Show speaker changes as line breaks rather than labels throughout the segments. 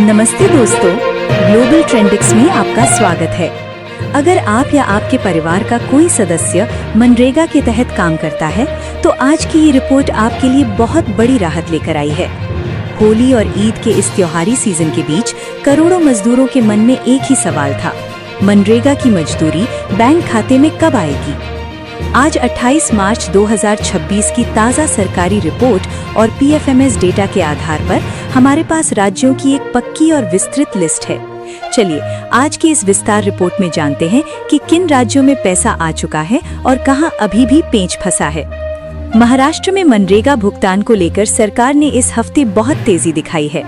नमस्ते दोस्तों, ग्लोबल ट्रेंडिक्स में आपका स्वागत है। अगर आप या आपके परिवार का कोई सदस्य मनरेगा के तहत काम करता है तो आज की ये रिपोर्ट आपके लिए बहुत बड़ी राहत लेकर आई है। होली और ईद के इस त्योहारी सीजन के बीच करोड़ों मजदूरों के मन में एक ही सवाल था, मनरेगा की मजदूरी बैंक खाते में कब आएगी। आज 28 मार्च 2026 की ताज़ा सरकारी रिपोर्ट और पीएफएमएस डेटा के आधार पर हमारे पास राज्यों की एक पक्की और विस्तृत लिस्ट है। चलिए आज की इस विस्तार रिपोर्ट में जानते हैं कि किन राज्यों में पैसा आ चुका है और कहां अभी भी पेंच फंसा है। महाराष्ट्र में मनरेगा भुगतान को लेकर सरकार ने इस हफ्ते बहुत तेजी दिखाई है।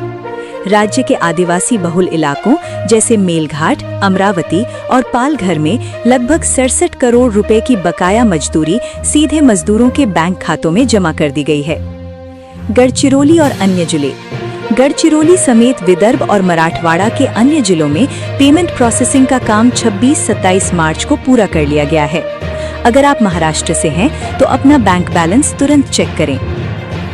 राज्य के आदिवासी बहुल इलाकों जैसे मेलघाट, अमरावती और पालघर में लगभग 67 करोड़ रुपए की बकाया मजदूरी सीधे मजदूरों के बैंक खातों में जमा कर दी गई है। गढ़चिरौली और अन्य जिले, गढ़चिरौली समेत विदर्भ और मराठवाड़ा के अन्य जिलों में पेमेंट प्रोसेसिंग का काम 26-27 मार्च को पूरा कर लिया गया है। अगर आप महाराष्ट्र से हैं तो अपना बैंक बैलेंस तुरंत चेक करें।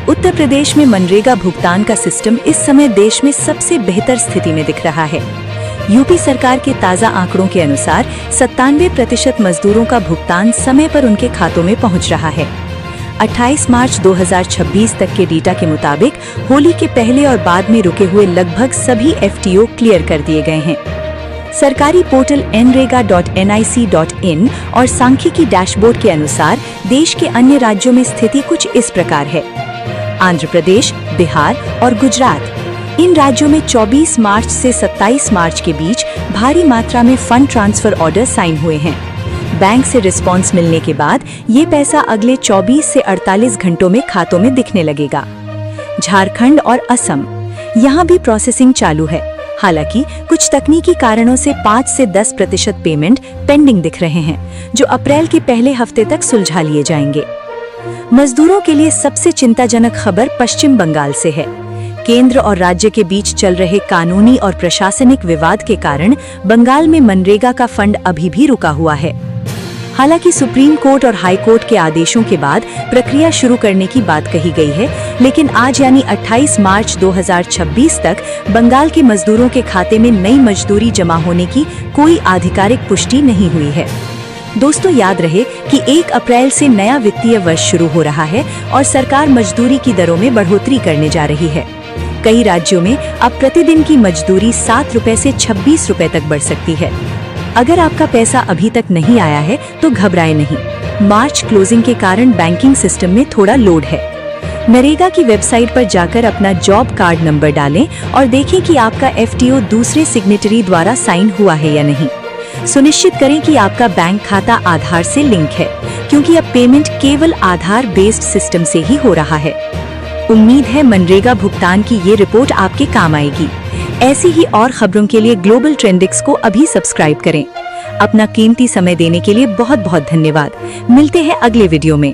उत्तर प्रदेश में मनरेगा भुगतान का सिस्टम इस समय देश में सबसे बेहतर स्थिति में दिख रहा है। यूपी सरकार के ताज़ा आंकड़ों के अनुसार 97% मजदूरों का भुगतान समय पर उनके खातों में पहुंच रहा है। 28 मार्च 2026 तक के डेटा के मुताबिक होली के पहले और बाद में रुके हुए लगभग सभी एफटीओ क्लियर कर दिए गए हैं। सरकारी पोर्टल nrega.nic.in और सांख्यिकी डैशबोर्ड के अनुसार देश के अन्य राज्यों में स्थिति कुछ इस प्रकार है। आंध्र प्रदेश, बिहार और गुजरात, इन राज्यों में 24 मार्च से 27 मार्च के बीच भारी मात्रा में फंड ट्रांसफर ऑर्डर साइन हुए हैं। बैंक से रिस्पांस मिलने के बाद ये पैसा अगले 24 से 48 घंटों में खातों में दिखने लगेगा। झारखंड और असम, यहाँ भी प्रोसेसिंग चालू है। हालांकि कुछ तकनीकी कारणों से 5 से 10% पेमेंट पेंडिंग दिख रहे हैं, जो अप्रैल के पहले हफ्ते तक सुलझा लिए जाएंगे। मजदूरों के लिए सबसे चिंताजनक खबर पश्चिम बंगाल से है। केंद्र और राज्य के बीच चल रहे कानूनी और प्रशासनिक विवाद के कारण बंगाल में मनरेगा का फंड अभी भी रुका हुआ है। हालांकि सुप्रीम कोर्ट और हाई कोर्ट के आदेशों के बाद प्रक्रिया शुरू करने की बात कही गई है, लेकिन आज यानी 28 मार्च 2026 तक बंगाल के मजदूरों के खाते में नई मजदूरी जमा होने की कोई आधिकारिक पुष्टि नहीं हुई है। दोस्तों, याद रहे कि 1 अप्रैल से नया वित्तीय वर्ष शुरू हो रहा है और सरकार मजदूरी की दरों में बढ़ोतरी करने जा रही है। कई राज्यों में अब प्रतिदिन की मजदूरी 7 रुपए से 26 रुपए तक बढ़ सकती है। अगर आपका पैसा अभी तक नहीं आया है तो घबराएं नहीं। मार्च क्लोजिंग के कारण बैंकिंग सिस्टम में थोड़ा लोड है। नरेगा की वेबसाइट पर जाकर अपना जॉब कार्ड नंबर डालें और देखें कि आपका एफटीओ दूसरे सिग्नेटरी द्वारा साइन हुआ है या नहीं। सुनिश्चित करें कि आपका बैंक खाता आधार से लिंक है, क्योंकि अब पेमेंट केवल आधार बेस्ड सिस्टम से ही हो रहा है। उम्मीद है मनरेगा भुगतान की ये रिपोर्ट आपके काम आएगी। ऐसी ही और खबरों के लिए ग्लोबल ट्रेंडिक्स को अभी सब्सक्राइब करें। अपना कीमती समय देने के लिए बहुत बहुत धन्यवाद। मिलते हैं अगले वीडियो में।